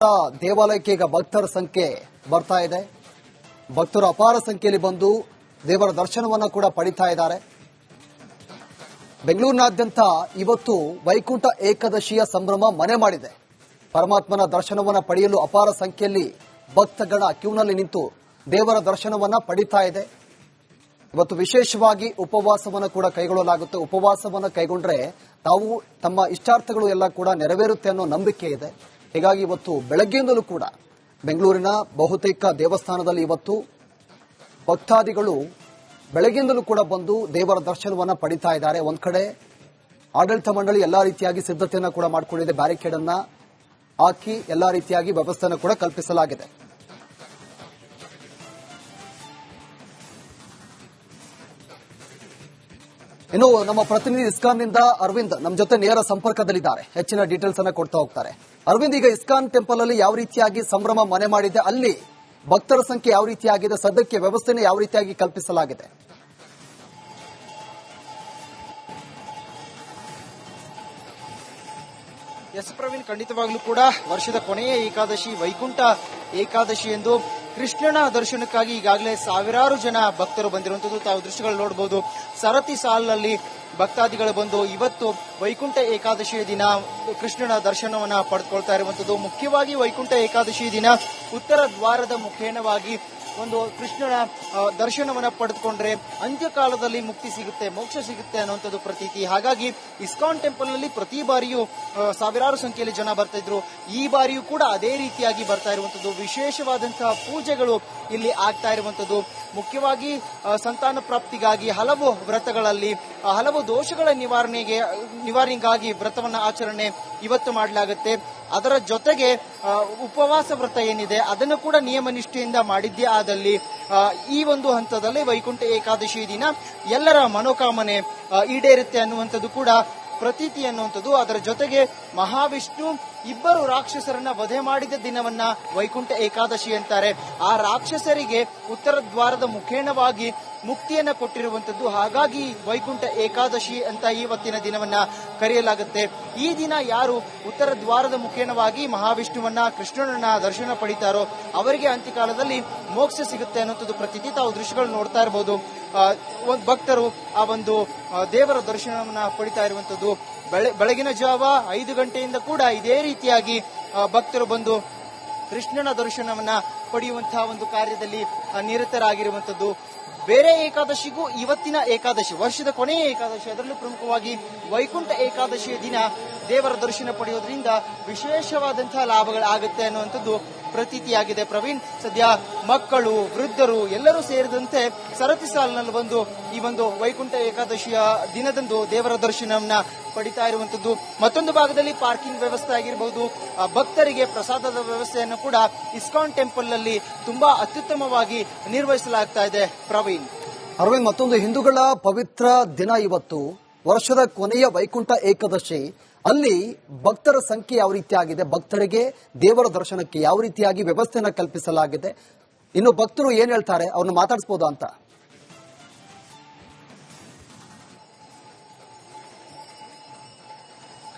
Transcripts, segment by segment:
ದೇವಾಲಯಕ್ಕೆ ಈಗ ಭಕ್ತರ ಸಂಖ್ಯೆ ಬರ್ತಾ ಇದೆ. ಭಕ್ತರು ಅಪಾರ ಸಂಖ್ಯೆಯಲ್ಲಿ ಬಂದು ದೇವರ ದರ್ಶನವನ್ನ ಕೂಡ ಪಡಿತಾ ಇದ್ದಾರೆ. ಬೆಂಗಳೂರಿನಾದ್ಯಂತ ಇವತ್ತು ವೈಕುಂಠ ಏಕಾದಶಿಯ ಸಂಭ್ರಮ ಮನೆ ಮಾಡಿದೆ. ಪರಮಾತ್ಮನ ದರ್ಶನವನ್ನ ಪಡೆಯಲು ಅಪಾರ ಸಂಖ್ಯೆಯಲ್ಲಿ ಭಕ್ತಗಣ ಕ್ಯೂನಲ್ಲಿ ನಿಂತು ದೇವರ ದರ್ಶನವನ್ನ ಪಡಿತಾ ಇದೆ. ಇವತ್ತು ವಿಶೇಷವಾಗಿ ಉಪವಾಸವನ್ನು ಕೂಡ ಕೈಗೊಳ್ಳಲಾಗುತ್ತೆ. ಉಪವಾಸವನ್ನು ಕೈಗೊಂಡ್ರೆ ತಾವು ತಮ್ಮ ಇಷ್ಟಾರ್ಥಗಳು ಎಲ್ಲ ಕೂಡ ನೆರವೇರುತ್ತೆ ಅನ್ನೋ ನಂಬಿಕೆ ಇದೆ. ಹೀಗಾಗಿ ಇವತ್ತು ಬೆಳಗ್ಗೆಯಿಂದಲೂ ಕೂಡ ಬೆಂಗಳೂರಿನ ಬಹುತೇಕ ದೇವಸ್ಥಾನದಲ್ಲಿ ಇವತ್ತು ಭಕ್ತಾದಿಗಳು ಬೆಳಗ್ಗೆಯಿಂದಲೂ ಕೂಡ ಬಂದು ದೇವರ ದರ್ಶನವನ್ನ ಪಡಿತಾ ಇದ್ದಾರೆ. ಒಂದ್ ಕಡೆ ಆಡಳಿತ ಮಂಡಳಿ ಎಲ್ಲಾ ರೀತಿಯಾಗಿ ಸಿದ್ಧತೆಯನ್ನ ಕೂಡ ಮಾಡಿಕೊಂಡಿದೆ. ಬ್ಯಾರಿಕೇಡ್ ಅನ್ನ ಹಾಕಿ ಎಲ್ಲಾ ರೀತಿಯಾಗಿ ವ್ಯವಸ್ಥೆಯನ್ನು ಕೂಡ ಕಲ್ಪಿಸಲಾಗಿದೆ. ಇನ್ನು ನಮ್ಮ ಪ್ರತಿನಿಧಿ ಇಸ್ಕಾನ್ನಿಂದ ಅರವಿಂದ್ ನಮ್ಮ ಜೊತೆ ನೇರ ಸಂಪರ್ಕದಲ್ಲಿದ್ದಾರೆ. ಹೆಚ್ಚಿನ ಡೀಟೇಲ್ಸ್ ಅನ್ನ ಕೊಡ್ತಾ ಹೋಗ್ತಾರೆ. ಅರವಿಂದ್, ಈಗ ಇಸ್ಕಾನ್ ಟೆಂಪಲ್ ಅಲ್ಲಿ ಯಾವ ರೀತಿಯಾಗಿ ಸಂಭ್ರಮ ಮನೆ ಮಾಡಿದೆ, ಅಲ್ಲಿ ಭಕ್ತರ ಸಂಖ್ಯೆ ಯಾವ ರೀತಿಯಾಗಿದೆ, ಸದ್ಯಕ್ಕೆ ವ್ಯವಸ್ಥೆನ ಯಾವ ರೀತಿಯಾಗಿ ಕಲ್ಪಿಸಲಾಗಿದೆ? ಎಸ್ ಪ್ರವೀಣ್, ಖಂಡಿತವಾಗ್ಲೂ ಕೂಡ ವರ್ಷದ ಕೊನೆಯ ಏಕಾದಶಿ ವೈಕುಂಠ ಏಕಾದಶಿ ಎಂದು ಕೃಷ್ಣನ ದರ್ಶನಕ್ಕಾಗಿ ಈಗಾಗಲೇ ಸಾವಿರಾರು ಜನ ಭಕ್ತರು ಬಂದಿರುವಂತದ್ದು ತಾವು ದೃಶ್ಯಗಳು ನೋಡಬಹುದು. ಸರತಿ ಸಾಲಿನಲ್ಲಿ ಭಕ್ತಾದಿಗಳು ಬಂದು ಇವತ್ತು ವೈಕುಂಠ ಏಕಾದಶಿಯ ದಿನ ಕೃಷ್ಣನ ದರ್ಶನವನ್ನ ಪಡೆದುಕೊಳ್ತಾ ಇರುವಂತದ್ದು. ಮುಖ್ಯವಾಗಿ ವೈಕುಂಠ ಏಕಾದಶಿಯ ದಿನ ಉತ್ತರ ದ್ವಾರದ ಮುಖೇನವಾಗಿ ಒಂದು ಕೃಷ್ಣನ ದರ್ಶನವನ್ನ ಪಡೆದುಕೊಂಡ್ರೆ ಅಂತ್ಯಕಾಲದಲ್ಲಿ ಮುಕ್ತಿ ಸಿಗುತ್ತೆ, ಮೋಕ್ಷ ಸಿಗುತ್ತೆ ಅನ್ನುವಂಥದ್ದು ಪ್ರತೀತಿ. ಹಾಗಾಗಿ ಇಸ್ಕಾನ್ ಟೆಂಪಲ್ ನಲ್ಲಿ ಪ್ರತಿ ಬಾರಿಯೂ ಸಾವಿರಾರು ಸಂಖ್ಯೆಯಲ್ಲಿ ಜನ ಬರ್ತಾ ಇದ್ರು. ಈ ಬಾರಿಯೂ ಕೂಡ ಅದೇ ರೀತಿಯಾಗಿ ಬರ್ತಾ ಇರುವಂತದ್ದು. ವಿಶೇಷವಾದಂತಹ ಪೂಜೆಗಳು ಇಲ್ಲಿ ಆಗ್ತಾ ಇರುವಂತದ್ದು. ಮುಖ್ಯವಾಗಿ ಸಂತಾನ ಪ್ರಾಪ್ತಿಗಾಗಿ ಹಲವು ವ್ರತಗಳಲ್ಲಿ ಹಲವು ದೋಷಗಳ ನಿವಾರಣೆಗಾಗಿ ವ್ರತವನ್ನ ಆಚರಣೆ ಇವತ್ತು ಮಾಡಲಾಗುತ್ತೆ. ಅದರ ಜೊತೆಗೆ ಉಪವಾಸ ವ್ರತ ಏನಿದೆ ಅದನ್ನು ಕೂಡ ನಿಯಮ ನಿಷ್ಠೆಯಿಂದ ಮಾಡಿದ್ದೇ ಆದಲ್ಲಿ ಈ ಒಂದು ಹಂತದಲ್ಲಿ ವೈಕುಂಠ ಏಕಾದಶಿ ದಿನ ಎಲ್ಲರ ಮನೋಕಾಮನೆ ಈಡೇರುತ್ತೆ ಅನ್ನುವಂಥದ್ದು ಕೂಡ ಪ್ರತೀತಿ ಅನ್ನುವಂಥದ್ದು. ಅದರ ಜೊತೆಗೆ ಮಹಾವಿಷ್ಣು ಇಬ್ಬರು ರಾಕ್ಷಸರನ್ನ ವಧೆ ಮಾಡಿದ ದಿನವನ್ನ ವೈಕುಂಠ ಏಕಾದಶಿ ಅಂತಾರೆ. ಆ ರಾಕ್ಷಸರಿಗೆ ಉತ್ತರ ದ್ವಾರದ ಮುಖೇಣವಾಗಿ ಮುಕ್ತಿಯನ್ನ ಕೊಟ್ಟಿರುವಂತದ್ದು. ಹಾಗಾಗಿ ವೈಕುಂಠ ಏಕಾದಶಿ ಅಂತ ಇವತ್ತಿನ ದಿನವನ್ನ ಕರೆಯಲಾಗುತ್ತೆ. ಈ ದಿನ ಯಾರು ಉತ್ತರ ದ್ವಾರದ ಮುಖೇಣವಾಗಿ ಮಹಾವಿಷ್ಣುವನ್ನ ಕೃಷ್ಣನನ್ನ ದರ್ಶನ ಪಡಿತಾರೋ ಅವರಿಗೆ ಅಂತ್ಯಕಾಲದಲ್ಲಿ ಮೋಕ್ಷ ಸಿಗುತ್ತೆ ಅನ್ನುವಂಥದ್ದು ಪ್ರತೀತಿ. ತಾವು ದೃಶ್ಯಗಳು ನೋಡ್ತಾ ಇರಬಹುದು. ಭಕ್ತರು ಆ ಒಂದು ದೇವರ ದರ್ಶನವನ್ನ ಪಡಿತಾ ಇರುವಂತದ್ದು. ಬೆಳಗಿನ ಜಾವ 5 ಗಂಟೆಯಿಂದ ಕೂಡ ಇದೇ ರೀತಿಯಾಗಿ ಭಕ್ತರು ಬಂದು ಕೃಷ್ಣನ ದರ್ಶನವನ್ನ ಪಡೆಯುವಂತಹ ಒಂದು ಕಾರ್ಯದಲ್ಲಿ ನಿರತರಾಗಿರುವಂತದ್ದು. ಬೇರೆ ಏಕಾದಶಿಗೂ ಇವತ್ತಿನ ಏಕಾದಶಿ ವರ್ಷದ ಕೊನೆಯ ಏಕಾದಶಿ, ಅದರಲ್ಲೂ ಪ್ರಮುಖವಾಗಿ ವೈಕುಂಠ ಏಕಾದಶಿಯ ದಿನ ದೇವರ ದರ್ಶನ ಪಡೆಯೋದ್ರಿಂದ ವಿಶೇಷವಾದಂತಹ ಲಾಭಗಳಾಗುತ್ತೆ ಅನ್ನುವಂಥದ್ದು ಪ್ರತೀತಿಯಾಗಿದೆ. ಪ್ರವೀಣ್, ಸದ್ಯ ಮಕ್ಕಳು, ವೃದ್ಧರು ಎಲ್ಲರೂ ಸೇರಿದಂತೆ ಸರತಿ ಸಾಲಿನಲ್ಲಿ ಬಂದು ಈ ಒಂದು ವೈಕುಂಠ ಏಕಾದಶಿಯ ದಿನದಂದು ದೇವರ ದರ್ಶನವನ್ನ ಪಡಿತಾ ಇರುವಂತದ್ದು. ಮತ್ತೊಂದು ಭಾಗದಲ್ಲಿ ಪಾರ್ಕಿಂಗ್ ವ್ಯವಸ್ಥೆ ಆಗಿರಬಹುದು, ಭಕ್ತರಿಗೆ ಪ್ರಸಾದದ ವ್ಯವಸ್ಥೆಯನ್ನು ಕೂಡ ಇಸ್ಕಾನ್ ಟೆಂಪಲ್ ನಲ್ಲಿ ತುಂಬಾ ಅತ್ಯುತ್ತಮವಾಗಿ ನಿರ್ವಹಿಸಲಾಗ್ತಾ ಇದೆ. ಪ್ರವೀಣ್, ಅರವಿಂದ್, ಮತ್ತೊಂದು ಹಿಂದೂಗಳ ಪವಿತ್ರ ದಿನ ಇವತ್ತು, ವರ್ಷದ ಕೊನೆಯ ವೈಕುಂಠ ಏಕಾದಶಿ. ಅಲ್ಲಿ ಭಕ್ತರ ಸಂಖ್ಯೆ ಯಾವ ರೀತಿಯಾಗಿದೆ, ಭಕ್ತರಿಗೆ ದೇವರ ದರ್ಶನಕ್ಕೆ ಯಾವ ರೀತಿಯಾಗಿ ವ್ಯವಸ್ಥೆಯನ್ನು ಕಲ್ಪಿಸಲಾಗಿದೆ, ಇನ್ನು ಭಕ್ತರು ಏನ್ ಹೇಳ್ತಾರೆ ಅವ್ರನ್ನ ಮಾತಾಡಿಸಬಹುದಾ ಅಂತ?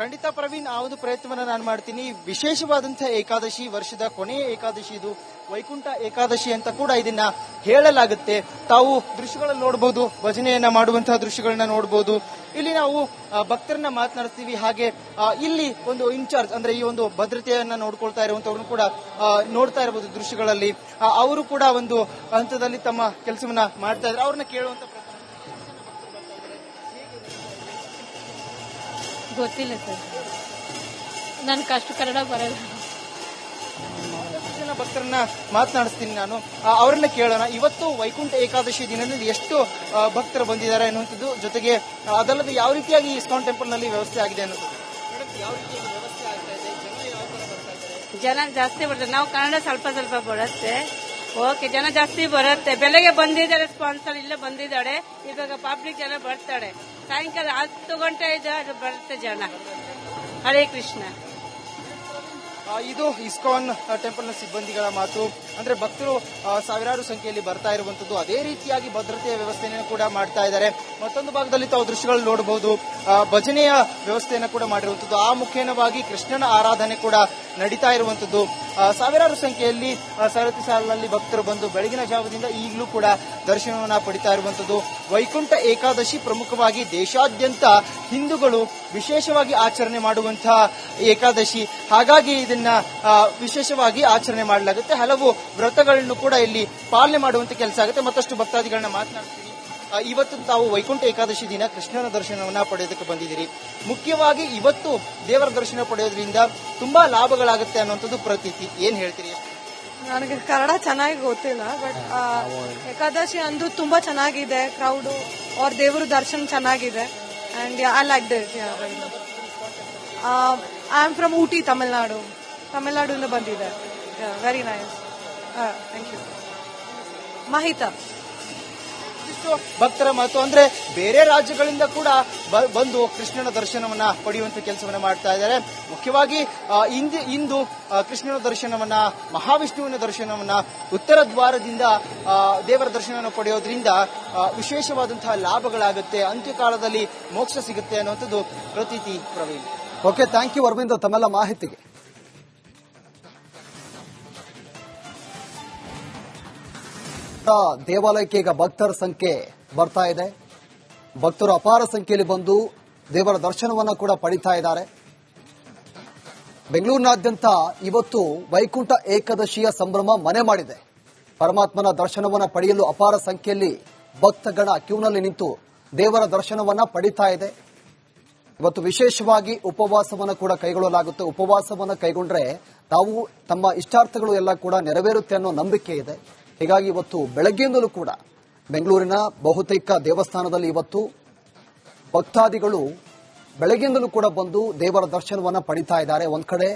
ಖಂಡಿತ ಪ್ರವೀಣ್, ಆ ಒಂದು ಪ್ರಯತ್ನವನ್ನ ನಾನು ಮಾಡ್ತೀನಿ. ವಿಶೇಷವಾದಂತಹ ಏಕಾದಶಿ, ವರ್ಷದ ಕೊನೆಯ ಏಕಾದಶಿ ಇದು ವೈಕುಂಠ ಏಕಾದಶಿ ಅಂತ ಕೂಡ ಇದನ್ನ ಹೇಳಲಾಗುತ್ತೆ. ತಾವು ದೃಶ್ಯಗಳಲ್ಲಿ ನೋಡಬಹುದು, ಭಜನೆಯನ್ನ ಮಾಡುವಂತಹ ದೃಶ್ಯಗಳನ್ನ ನೋಡಬಹುದು. ಇಲ್ಲಿ ನಾವು ಭಕ್ತರನ್ನ ಮಾತನಾಡ್ತೀವಿ. ಹಾಗೆ ಇಲ್ಲಿ ಒಂದು ಇನ್ಚಾರ್ಜ್ ಅಂದ್ರೆ ಈ ಒಂದು ಭದ್ರತೆಯನ್ನ ನೋಡ್ಕೊಳ್ತಾ ಇರುವಂತವ್ರನ್ನು ಕೂಡ ನೋಡ್ತಾ ಇರಬಹುದು ದೃಶ್ಯಗಳಲ್ಲಿ. ಅವರು ಕೂಡ ಒಂದು ಹಂತದಲ್ಲಿ ತಮ್ಮ ಕೆಲಸವನ್ನ ಮಾಡ್ತಾ ಇದ್ದಾರೆ. ಅವ್ರನ್ನ ಕೇಳುವಂತ ಗೊತ್ತಿಲ್ಲ ಸರ್, ನನ್ಗೆ ಅಷ್ಟು ಕನ್ನಡ ಬರಲ್ಲ. ಜನ ಭಕ್ತರನ್ನ ಮಾತನಾಡಿಸ್ತೀನಿ ನಾನು, ಅವರನ್ನ ಕೇಳೋಣ. ಇವತ್ತು ವೈಕುಂಠ ಏಕಾದಶಿ ದಿನದಲ್ಲಿ ಎಷ್ಟು ಭಕ್ತರು ಬಂದಿದ್ದಾರೆ ಅನ್ನುವಂಥದ್ದು, ಜೊತೆಗೆ ಅದಲ್ಲದೆ ಯಾವ ರೀತಿಯಾಗಿ ಇಸ್ಕಾನ್ ಟೆಂಪಲ್ ನಲ್ಲಿ ವ್ಯವಸ್ಥೆ ಆಗಿದೆ ಅನ್ನೋದು. ಯಾವ ರೀತಿಯಾಗಿ ವ್ಯವಸ್ಥೆ ಆಗ್ತಾ ಇದೆ, ಜನ ಯಾವ ತರ ಬರ್ತಾ ಇದ್ದಾರೆ? ಜನ ಜಾಸ್ತಿ ಬರ್ತಾರೆ. ನಾವು ಕನ್ನಡ ಸ್ವಲ್ಪ ಸ್ವಲ್ಪ ಬರುತ್ತೆ. ಓಕೆ, ಜನ ಜಾಸ್ತಿ ಬರುತ್ತೆ. ಬೆಳಗ್ಗೆ ಬಂದಿದ್ದಾರೆ, ಸ್ಪಾನ್ಸರ್ ಇಲ್ಲೇ ಬಂದಿದ್ದಾಳೆ. ಇವಾಗ ಪಬ್ಲಿಕ್ ಜನ ಬರ್ತಾಳೆ. ಸಾಯಂಕಾಲ 10 ಗಂಟೆ ಬರುತ್ತೆ ಜನ. ಹರೇ ಕೃಷ್ಣ. ಇದು ಇಸ್ಕಾನ್ ಟೆಂಪಲ್ ನ ಸಿಬ್ಬಂದಿಗಳ ಮಾತು. ಅಂದ್ರೆ ಭಕ್ತರು ಸಾವಿರಾರು ಸಂಖ್ಯೆಯಲ್ಲಿ ಬರ್ತಾ ಇರುವಂತದ್ದು, ಅದೇ ರೀತಿಯಾಗಿ ಭದ್ರತೆಯ ವ್ಯವಸ್ಥೆಯನ್ನು ಕೂಡ ಮಾಡ್ತಾ ಇದ್ದಾರೆ. ಮತ್ತೊಂದು ಭಾಗದಲ್ಲಿ ತಾವು ದೃಶ್ಯಗಳು ನೋಡಬಹುದು, ಭಜನೆಯ ವ್ಯವಸ್ಥೆಯನ್ನು ಕೂಡ ಮಾಡಿರುವಂತದ್ದು. ಆ ಮುಖೇನವಾಗಿ ಕೃಷ್ಣನ ಆರಾಧನೆ ಕೂಡ ನಡೀತಾ ಇರುವಂತದ್ದು. ಸಾವಿರಾರು ಸಂಖ್ಯೆಯಲ್ಲಿ ಸರತಿ ಸಾಲಿನಲ್ಲಿ ಭಕ್ತರು ಬಂದು ಬೆಳಗಿನ ಜಾವದಿಂದ ಈಗಲೂ ಕೂಡ ದರ್ಶನವನ್ನ ಪಡಿತಾ ಇರುವಂತದ್ದು. ವೈಕುಂಠ ಏಕಾದಶಿ ಪ್ರಮುಖವಾಗಿ ದೇಶಾದ್ಯಂತ ಹಿಂದೂಗಳು ವಿಶೇಷವಾಗಿ ಆಚರಣೆ ಮಾಡುವಂತಹ ಏಕಾದಶಿ. ಹಾಗಾಗಿ ಇದನ್ನ ವಿಶೇಷವಾಗಿ ಆಚರಣೆ ಮಾಡಲಾಗುತ್ತೆ. ಹಲವು ವ್ರತಗಳನ್ನು ಕೂಡ ಇಲ್ಲಿ ಪಾಲನೆ ಮಾಡುವಂತ ಕೆಲಸ ಆಗುತ್ತೆ. ಮತ್ತಷ್ಟು ಭಕ್ತಾದಿಗಳನ್ನ ಮಾತನಾಡ್ತೀನಿ. ಇವತ್ತು ತಾವು ವೈಕುಂಠ ಏಕಾದಶಿ ದಿನ ಕೃಷ್ಣನ ದರ್ಶನವನ್ನ ಪಡೆಯೋದಕ್ಕೆ ಬಂದಿದ್ದೀರಿ. ಮುಖ್ಯವಾಗಿ ಇವತ್ತು ದೇವರ ದರ್ಶನ ಪಡೆಯೋದ್ರಿಂದ ತುಂಬಾ ಲಾಭಗಳಾಗುತ್ತೆ ಅನ್ನುವಂಥದ್ದು ಪ್ರತೀತಿ. ಏನ್ ಹೇಳ್ತೀರಿ? ನನಗೆ ಕನ್ನಡ ಚೆನ್ನಾಗಿ ಗೊತ್ತಿಲ್ಲ, ಬಟ್ ಏಕಾದಶಿ ಅಂದ್ರೂ ತುಂಬಾ ಚೆನ್ನಾಗಿದೆ. ಕ್ರೌಡು ಅವ್ರ ದೇವರ ದರ್ಶನ ಚೆನ್ನಾಗಿದೆ. And I like this. I am from Ooty, ತಮಿಳ್ನಾಡಿಂದ ಬಂದಿದೆ. Very nice. Thank you. Mahita ಭಕ್ತರ ಮಾತು. ಅಂದ್ರೆ ಬೇರೆ ರಾಜ್ಯಗಳಿಂದ ಕೂಡ ಬಂದು ಕೃಷ್ಣನ ದರ್ಶನವನ್ನ ಪಡೆಯುವಂತ ಕೆಲಸವನ್ನ ಮಾಡ್ತಾ ಇದ್ದಾರೆ. ಮುಖ್ಯವಾಗಿ ಇಂದು ಕೃಷ್ಣನ ದರ್ಶನವನ್ನ, ಮಹಾವಿಷ್ಣುವಿನ ದರ್ಶನವನ್ನ ಉತ್ತರ ದ್ವಾರದಿಂದ ದೇವರ ದರ್ಶನವನ್ನು ಪಡೆಯೋದ್ರಿಂದ ವಿಶೇಷವಾದಂತಹ ಲಾಭಗಳಾಗುತ್ತೆ, ಅಂತ್ಯಕಾಲದಲ್ಲಿ ಮೋಕ್ಷ ಸಿಗುತ್ತೆ ಅನ್ನುವಂಥದ್ದು ಪ್ರತೀತಿ. Praveen, okay, thank you Aravind ತಮ್ಮೆಲ್ಲ ಮಾಹಿತಿಗೆ. ದೇವಾಲಯಕ್ಕೆ ಈಗ ಭಕ್ತರ ಸಂಖ್ಯೆ ಬರ್ತಾ ಇದೆ. ಭಕ್ತರು ಅಪಾರ ಸಂಖ್ಯೆಯಲ್ಲಿ ಬಂದು ದೇವರ ದರ್ಶನವನ್ನ ಕೂಡ ಪಡಿತಾ ಇದ್ದಾರೆ. ಬೆಂಗಳೂರಿನಾದ್ಯಂತ ಇವತ್ತು ವೈಕುಂಠ ಏಕಾದಶಿಯ ಸಂಭ್ರಮ ಮನೆ ಮಾಡಿದೆ. ಪರಮಾತ್ಮನ ದರ್ಶನವನ್ನ ಪಡೆಯಲು ಅಪಾರ ಸಂಖ್ಯೆಯಲ್ಲಿ ಭಕ್ತಗಣ ಕ್ಯೂನಲ್ಲಿ ನಿಂತು ದೇವರ ದರ್ಶನವನ್ನ ಪಡಿತಾ ಇದೆ. ಇವತ್ತು ವಿಶೇಷವಾಗಿ ಉಪವಾಸವನ್ನು ಕೂಡ ಕೈಗೊಳ್ಳಲಾಗುತ್ತೆ. ಉಪವಾಸವನ್ನು ಕೈಗೊಂಡ್ರೆ ತಾವು ತಮ್ಮ ಇಷ್ಟಾರ್ಥಗಳು ಎಲ್ಲ ಕೂಡ ನೆರವೇರುತ್ತೆ ಅನ್ನೋ ನಂಬಿಕೆ ಇದೆ. ಹೀಗಾಗಿ ಇವತ್ತು ಬೆಳಗ್ಗೆಯಿಂದಲೂ ಕೂಡ ಬೆಂಗಳೂರಿನ ಬಹುತೇಕ ದೇವಸ್ಥಾನದಲ್ಲಿ ಇವತ್ತು ಭಕ್ತಾದಿಗಳು ಬೆಳಗ್ಗೆಯಿಂದಲೂ ಕೂಡ ಬಂದು ದೇವರ ದರ್ಶನವನ್ನ ಪಡಿತಾ ಇದ್ದಾರೆ. ಒಂದ್ ಕಡೆ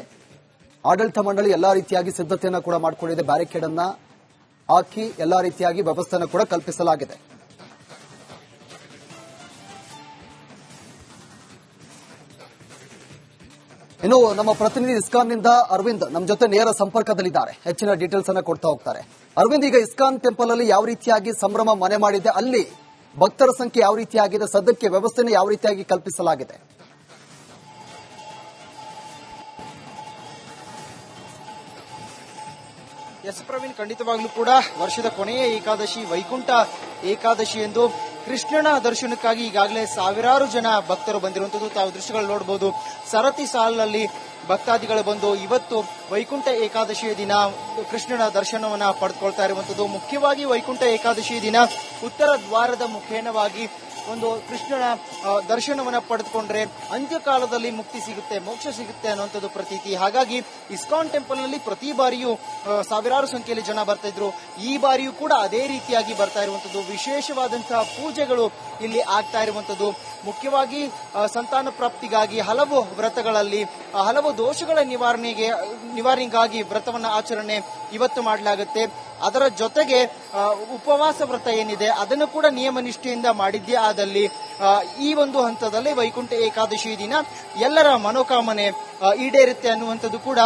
ಆಡಳಿತ ಮಂಡಳಿ ಎಲ್ಲಾ ರೀತಿಯಾಗಿ ಸಿದ್ಧತೆಯನ್ನ ಕೂಡ ಮಾಡಿಕೊಂಡಿದೆ. ಬ್ಯಾರಿಕೇಡ್ ಅನ್ನ ಹಾಕಿ ಎಲ್ಲಾ ರೀತಿಯಾಗಿ ವ್ಯವಸ್ಥೆಯನ್ನು ಕೂಡ ಕಲ್ಪಿಸಲಾಗಿದೆ. ಇನ್ನು ನಮ್ಮ ಪ್ರತಿನಿಧಿ ಇಸ್ಕಾನ್ನಿಂದ ಅರವಿಂದ್ ನಮ್ಮ ಜೊತೆ ನೇರ ಸಂಪರ್ಕದಲ್ಲಿದ್ದಾರೆ. ಹೆಚ್ಚಿನ ಡೀಟೇಲ್ಸ್ ಅನ್ನ ಕೊಡ್ತಾ ಹೋಗ್ತಾರೆ. ಅರವಿಂದ್, ಈಗ ಇಸ್ಕಾನ್ ಟೆಂಪಲ್ ಅಲ್ಲಿ ಯಾವ ರೀತಿಯಾಗಿ ಸಂಭ್ರಮ ಮನೆ ಮಾಡಿದೆ, ಅಲ್ಲಿ ಭಕ್ತರ ಸಂಖ್ಯೆ ಯಾವ ರೀತಿಯಾಗಿದೆ, ಸದ್ಯಕ್ಕೆ ವ್ಯವಸ್ಥೆಯನ್ನು ಯಾವ ರೀತಿಯಾಗಿ ಕಲ್ಪಿಸಲಾಗಿದೆ? ಎಸ್ ಪ್ರವೀಣ್, ಖಂಡಿತವಾಗ್ಲೂ ಕೂಡ ವರ್ಷದ ಕೊನೆಯ ಏಕಾದಶಿ ವೈಕುಂಠ ಏಕಾದಶಿ ಎಂದು ಕೃಷ್ಣನ ದರ್ಶನಕ್ಕಾಗಿ ಈಗಾಗಲೇ ಸಾವಿರಾರು ಜನ ಭಕ್ತರು ಬಂದಿರುವಂತದ್ದು. ತಾವು ದೃಶ್ಯಗಳು ನೋಡಬಹುದು. ಸರತಿ ಸಾಲಿನಲ್ಲಿ ಭಕ್ತಾದಿಗಳು ಬಂದು ಇವತ್ತು ವೈಕುಂಠ ಏಕಾದಶಿಯ ದಿನ ಕೃಷ್ಣನ ದರ್ಶನವನ್ನ ಪಡೆದುಕೊಳ್ತಾ ಇರುವಂತದ್ದು. ಮುಖ್ಯವಾಗಿ ವೈಕುಂಠ ಏಕಾದಶಿಯ ದಿನ ಉತ್ತರ ದ್ವಾರದ ಮುಖೇನವಾಗಿ ಒಂದು ಕೃಷ್ಣನ ದರ್ಶನವನ್ನ ಪಡೆದುಕೊಂಡ್ರೆ ಅಂತ್ಯಕಾಲದಲ್ಲಿ ಮುಕ್ತಿ ಸಿಗುತ್ತೆ, ಮೋಕ್ಷ ಸಿಗುತ್ತೆ ಅನ್ನುವಂಥದ್ದು ಪ್ರತೀತಿ. ಹಾಗಾಗಿ ಇಸ್ಕಾನ್ ಟೆಂಪಲ್ ನಲ್ಲಿ ಪ್ರತಿ ಬಾರಿಯೂ ಸಾವಿರಾರು ಸಂಖ್ಯೆಯಲ್ಲಿ ಜನ ಬರ್ತಾ ಇದ್ರು. ಈ ಬಾರಿಯೂ ಕೂಡ ಅದೇ ರೀತಿಯಾಗಿ ಬರ್ತಾ ಇರುವಂತದ್ದು. ವಿಶೇಷವಾದಂತಹ ಪೂಜೆಗಳು ಇಲ್ಲಿ ಆಗ್ತಾ ಇರುವಂತದ್ದು. ಮುಖ್ಯವಾಗಿ ಸಂತಾನ ಪ್ರಾಪ್ತಿಗಾಗಿ ಹಲವು ವ್ರತಗಳಲ್ಲಿ ಹಲವು ದೋಷಗಳ ನಿವಾರಣೆಗಾಗಿ ವ್ರತವನ್ನ ಆಚರಣೆ ಇವತ್ತು ಮಾಡಲಾಗುತ್ತೆ. ಅದರ ಜೊತೆಗೆ ಉಪವಾಸ ವ್ರತ ಏನಿದೆ ಅದನ್ನು ಕೂಡ ನಿಯಮ ನಿಷ್ಠೆಯಿಂದ ಮಾಡಿದ್ದೇ ಆದಲ್ಲಿ ಈ ಒಂದು ಹಂತದಲ್ಲಿ ವೈಕುಂಠ ಏಕಾದಶಿ ದಿನ ಎಲ್ಲರ ಮನೋಕಾಮನೆ ಈಡೇರುತ್ತೆ ಅನ್ನುವಂಥದ್ದು ಕೂಡ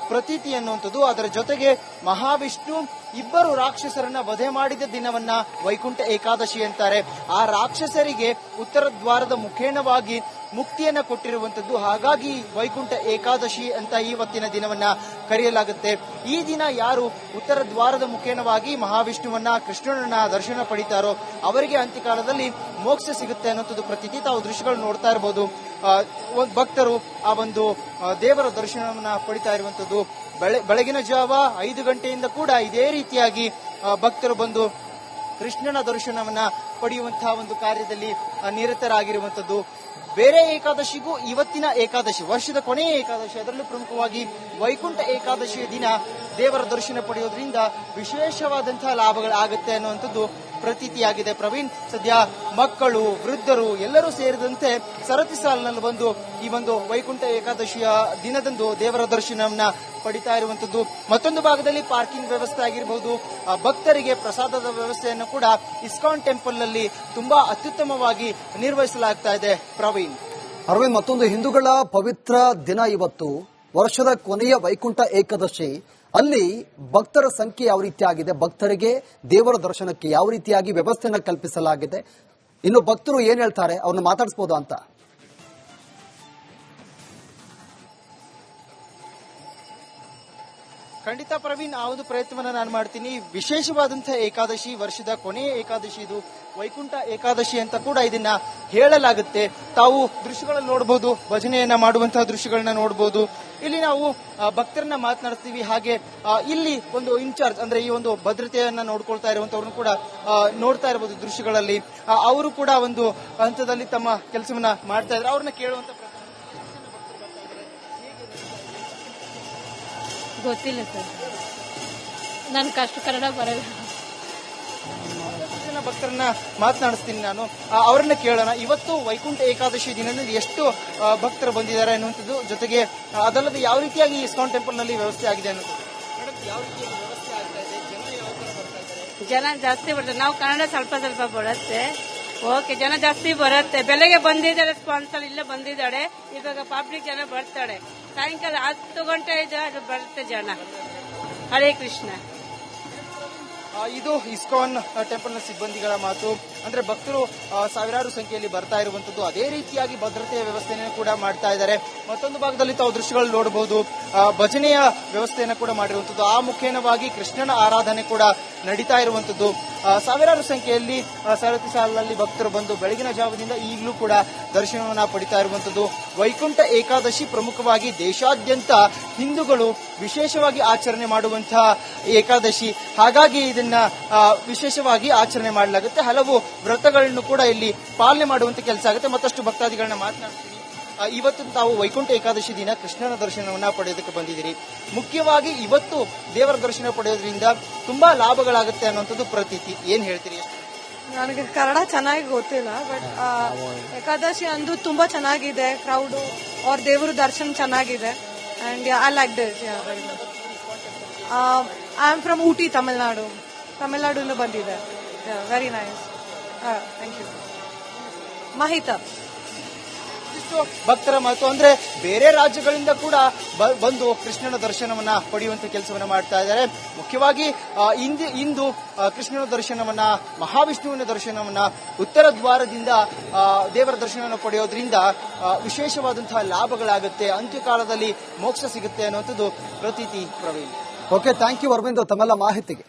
ಪ್ರತೀತಿ ಅನ್ನುವಂಥದ್ದು. ಅದರ ಜೊತೆಗೆ ಮಹಾವಿಷ್ಣು ಇಬ್ಬರು ರಾಕ್ಷಸರನ್ನ ವಧೆ ಮಾಡಿದ ದಿನವನ್ನ ವೈಕುಂಠ ಏಕಾದಶಿ ಅಂತಾರೆ. ಆ ರಾಕ್ಷಸರಿಗೆ ಉತ್ತರ ದ್ವಾರದ ಮುಖೇನವಾಗಿ ಮುಕ್ತಿಯನ್ನ ಕೊಟ್ಟಿರುವಂತದ್ದು. ಹಾಗಾಗಿ ವೈಕುಂಠ ಏಕಾದಶಿ ಅಂತ ಇವತ್ತಿನ ದಿನವನ್ನ ಕರೆಯಲಾಗುತ್ತೆ. ಈ ದಿನ ಯಾರು ಉತ್ತರ ದ್ವಾರದ ಮುಖೇನವಾಗಿ ಮಹಾವಿಷ್ಣುವನ್ನ ಕೃಷ್ಣನನ್ನ ದರ್ಶನ ಪಡಿತಾರೋ ಅವರಿಗೆ ಅಂತ್ಯಕಾಲದಲ್ಲಿ ಮೋಕ್ಷ ಸಿಗುತ್ತೆ ಅನ್ನೋಂಥದ್ದು ಪ್ರತೀತಿ. ತಾವು ದೃಶ್ಯಗಳು ನೋಡ್ತಾ ಇರಬಹುದು. ಭಕ್ತರು ಆ ಒಂದು ದೇವರ ದರ್ಶನವನ್ನ ಪಡಿತಾ ಇರುವಂತದ್ದು. ಬೆಳಗಿನ ಜಾವ 5 ಗಂಟೆಯಿಂದ ಕೂಡ ಇದೇ ರೀತಿಯಾಗಿ ಭಕ್ತರು ಬಂದು ಕೃಷ್ಣನ ದರ್ಶನವನ್ನ ಪಡೆಯುವಂತಹ ಒಂದು ಕಾರ್ಯದಲ್ಲಿ ನಿರತರಾಗಿರುವಂತದ್ದು. ಬೇರೆ ಏಕಾದಶಿಗೂ ಇವತ್ತಿನ ಏಕಾದಶಿ, ವರ್ಷದ ಕೊನೆಯ ಏಕಾದಶಿ, ಅದರಲ್ಲೂ ಪ್ರಮುಖವಾಗಿ ವೈಕುಂಠ ಏಕಾದಶಿಯ ದಿನ ದೇವರ ದರ್ಶನ ಪಡೆಯೋದ್ರಿಂದ ವಿಶೇಷವಾದಂತಹ ಲಾಭಗಳಾಗುತ್ತೆ ಅನ್ನುವಂಥದ್ದು ಪ್ರತೀತಿಯಾಗಿದೆ. ಪ್ರವೀಣ್, ಸದ್ಯ ಮಕ್ಕಳು, ವೃದ್ಧರು ಎಲ್ಲರೂ ಸೇರಿದಂತೆ ಸರತಿ ಸಾಲಿನಲ್ಲಿ ಬಂದು ಈ ಒಂದು ವೈಕುಂಠ ಏಕಾದಶಿಯ ದಿನದಂದು ದೇವರ ದರ್ಶನವನ್ನ ಪಡಿತಾ ಇರುವಂತದ್ದು. ಮತ್ತೊಂದು ಭಾಗದಲ್ಲಿ ಪಾರ್ಕಿಂಗ್ ವ್ಯವಸ್ಥೆ ಆಗಿರಬಹುದು, ಭಕ್ತರಿಗೆ ಪ್ರಸಾದದ ವ್ಯವಸ್ಥೆಯನ್ನು ಕೂಡ ಇಸ್ಕಾನ್ ಟೆಂಪಲ್ ನಲ್ಲಿ ತುಂಬಾ ಅತ್ಯುತ್ತಮವಾಗಿ ನಿರ್ವಹಿಸಲಾಗ್ತಾ ಇದೆ. ಪ್ರವೀಣ್, ಅರವಿಂದ್, ಮತ್ತೊಂದು ಹಿಂದೂಗಳ ಪವಿತ್ರ ದಿನ ಇವತ್ತು ವರ್ಷದ ಕೊನೆಯ ವೈಕುಂಠ ಏಕಾದಶಿ ಅಲ್ಲಿ ಭಕ್ತರ ಸಂಖ್ಯೆ ಯಾವ ರೀತಿ ಆಗಿದೆ, ಭಕ್ತರಿಗೆ ದೇವರ ದರ್ಶನಕ್ಕೆ ಯಾವ ರೀತಿಯಾಗಿ ವ್ಯವಸ್ಥೆಯನ್ನು ಕಲ್ಪಿಸಲಾಗಿದೆ, ಇನ್ನು ಭಕ್ತರು ಏನ್ ಹೇಳ್ತಾರೆ ಅವ್ರನ್ನ ಮಾತಾಡಿಸಬಹುದು ಅಂತ. ಖಂಡಿತ ಪ್ರವೀಣ್, ಆ ಒಂದು ಪ್ರಯತ್ನವನ್ನ ನಾನು ಮಾಡ್ತೀನಿ. ವಿಶೇಷವಾದಂತಹ ಏಕಾದಶಿ, ವರ್ಷದ ಕೊನೆಯ ಏಕಾದಶಿ ಇದು, ವೈಕುಂಠ ಏಕಾದಶಿ ಅಂತ ಕೂಡ ಇದನ್ನ ಹೇಳಲಾಗುತ್ತೆ. ತಾವು ದೃಶ್ಯಗಳಲ್ಲಿ ನೋಡಬಹುದು, ಭಜನೆಯನ್ನ ಮಾಡುವಂತಹ ದೃಶ್ಯಗಳನ್ನ ನೋಡಬಹುದು. ಇಲ್ಲಿ ನಾವು ಭಕ್ತರನ್ನ ಮಾತನಾಡ್ತೀವಿ. ಹಾಗೆ ಇಲ್ಲಿ ಒಂದು ಇನ್ಚಾರ್ಜ್ ಅಂದ್ರೆ ಈ ಒಂದು ಭದ್ರತೆಯನ್ನ ನೋಡ್ಕೊಳ್ತಾ ಇರುವಂತವ್ರನ್ನು ಕೂಡ ನೋಡ್ತಾ ಇರಬಹುದು ದೃಶ್ಯಗಳಲ್ಲಿ. ಅವರು ಕೂಡ ಒಂದು ಹಂತದಲ್ಲಿ ತಮ್ಮ ಕೆಲಸವನ್ನ ಮಾಡ್ತಾ ಇದ್ದಾರೆ. ಅವ್ರನ್ನ ಕೇಳುವಂತ ಗೊತ್ತಿಲ್ಲ ಸರ್, ನನ್ಗೆ ಅಷ್ಟು ಕನ್ನಡ ಬರಲ್ಲ. ಭಕ್ತರನ್ನ ಮಾತನಾಡಿಸ್ತೀನಿ ನಾನು, ಅವರನ್ನ ಕೇಳೋಣ. ಇವತ್ತು ವೈಕುಂಠ ಏಕಾದಶಿ ದಿನದಲ್ಲಿ ಎಷ್ಟು ಭಕ್ತರು ಬಂದಿದ್ದಾರೆ ಅನ್ನುವಂಥದ್ದು, ಜೊತೆಗೆ ಅದಲ್ಲದೆ ಯಾವ ರೀತಿಯಾಗಿ ಇಸ್ಕಾನ್ ಟೆಂಪಲ್ ನಲ್ಲಿ ವ್ಯವಸ್ಥೆ ಆಗಿದೆ ಅನ್ನೋದು. ಮೇಡಮ್, ಯಾವ ರೀತಿಯಾಗಿ ವ್ಯವಸ್ಥೆ ಆಗ್ತಾ ಇದೆ, ಜನ ಯಾವ ತರ ಬರ್ತಾ ಇದ್ದಾರೆ? ಜನ ಜಾಸ್ತಿ ಬರ್ತಾರೆ. ನಾವು ಕನ್ನಡ ಸ್ವಲ್ಪ ಸ್ವಲ್ಪ ಬರುತ್ತೆ. ಓಕೆ, ಜನ ಜಾಸ್ತಿ ಬರುತ್ತೆ. ಬೆಳಗ್ಗೆ ಬಂದಿದ್ದಾರೆ, ಸ್ಪಾನ್ಸರ್ ಇಲ್ಲೇ ಬಂದಿದ್ದಾಳೆ. ಇವಾಗ ಪಬ್ಲಿಕ್ ಜನ ಬರ್ತಾಳೆ. ಸಾಯಂಕಾಲ 10 ಗಂಟೆ ಬರುತ್ತೆ ಜನ. ಹರೇ ಕೃಷ್ಣ. ಇದು ಇಸ್ಕಾನ್ ಟೆಂಪಲ್ನ ಸಿಬ್ಬಂದಿಗಳ ಮಾತು. ಅಂದ್ರೆ ಭಕ್ತರು ಸಾವಿರಾರು ಸಂಖ್ಯೆಯಲ್ಲಿ ಬರ್ತಾ ಇರುವಂತದ್ದು. ಅದೇ ರೀತಿಯಾಗಿ ಭದ್ರತೆಯ ವ್ಯವಸ್ಥೆಯನ್ನು ಕೂಡ ಮಾಡ್ತಾ ಇದ್ದಾರೆ. ಮತ್ತೊಂದು ಭಾಗದಲ್ಲಿ ತಾವು ದೃಶ್ಯಗಳು ನೋಡಬಹುದು, ಭಜನೆಯ ವ್ಯವಸ್ಥೆಯನ್ನು ಕೂಡ ಮಾಡಿರುವಂತದ್ದು. ಆ ಮುಖೇನವಾಗಿ ಕೃಷ್ಣನ ಆರಾಧನೆ ಕೂಡ ನಡೀತಾ ಇರುವಂತದ್ದು. ಸಾವಿರಾರು ಸಂಖ್ಯೆಯಲ್ಲಿ ಸರತಿ ಸಾಲಿನಲ್ಲಿ ಭಕ್ತರು ಬಂದು ಬೆಳಗಿನ ಜಾವದಿಂದ ಈಗಲೂ ಕೂಡ ದರ್ಶನವನ್ನ ಪಡಿತಾ ಇರುವಂತದ್ದು. ವೈಕುಂಠ ಏಕಾದಶಿ ಪ್ರಮುಖವಾಗಿ ದೇಶಾದ್ಯಂತ ಹಿಂದೂಗಳು ವಿಶೇಷವಾಗಿ ಆಚರಣೆ ಮಾಡುವಂತಹ ಏಕಾದಶಿ. ಹಾಗಾಗಿ ಇದನ್ನ ವಿಶೇಷವಾಗಿ ಆಚರಣೆ ಮಾಡಲಾಗುತ್ತೆ. ಹಲವು ವ್ರತಗಳನ್ನು ಕೂಡ ಇಲ್ಲಿ ಪಾಲನೆ ಮಾಡುವಂತ ಕೆಲಸ ಆಗುತ್ತೆ. ಮತ್ತಷ್ಟು ಭಕ್ತಾದಿಗಳನ್ನ ಮಾತನಾಡ್ತೀನಿ. ಇವತ್ತು ತಾವು ವೈಕುಂಠ ಏಕಾದಶಿ ದಿನ ಕೃಷ್ಣನ ದರ್ಶನವನ್ನ ಪಡೆಯೋದಕ್ಕೆ ಬಂದಿದ್ದೀರಿ. ಮುಖ್ಯವಾಗಿ ಇವತ್ತು ದೇವರ ದರ್ಶನ ಪಡೆಯೋದ್ರಿಂದ ತುಂಬಾ ಲಾಭಗಳಾಗುತ್ತೆ ಅನ್ನುವಂಥದ್ದು ಪ್ರತೀತಿ. ಏನ್ ಹೇಳ್ತೀರಿ? ನನಗೆ ಕನ್ನಡ ಚೆನ್ನಾಗಿ ಗೊತ್ತಿಲ್ಲ, ಬಟ್ ಏಕಾದಶಿ ಅಂದು ತುಂಬಾ ಚೆನ್ನಾಗಿದೆ. ಕ್ರೌಡ್ ಅವ್ರ ದೇವರ ದರ್ಶನ ಚೆನ್ನಾಗಿದೆ. And I like this. I am from Ooty, ತಮಿಳ್ನಾಡಿಂದ ಬಂದಿದೆ. Very nice. Thank you. Mahita. ಭಕ್ತರ ಮಾತು. ಅಂದ್ರೆ ಬೇರೆ ರಾಜ್ಯಗಳಿಂದ ಕೂಡ ಬಂದು ಕೃಷ್ಣನ ದರ್ಶನವನ್ನ ಪಡೆಯುವಂತ ಕೆಲಸವನ್ನ ಮಾಡ್ತಾ ಇದ್ದಾರೆ. ಮುಖ್ಯವಾಗಿ ಇಂದು ಕೃಷ್ಣನ ದರ್ಶನವನ್ನ, ಮಹಾವಿಷ್ಣುವಿನ ದರ್ಶನವನ್ನ ಉತ್ತರ ದ್ವಾರದಿಂದ ದೇವರ ದರ್ಶನವನ್ನು ಪಡೆಯೋದ್ರಿಂದ ವಿಶೇಷವಾದಂತಹ ಲಾಭಗಳಾಗುತ್ತೆ. ಅಂತ್ಯಕಾಲದಲ್ಲಿ ಮೋಕ್ಷ ಸಿಗುತ್ತೆ ಅನ್ನುವಂಥದ್ದು ಪ್ರತೀತಿ. Praveen. Okay, thank you Aravind ತಮ್ಮೆಲ್ಲ ಮಾಹಿತಿಗೆ.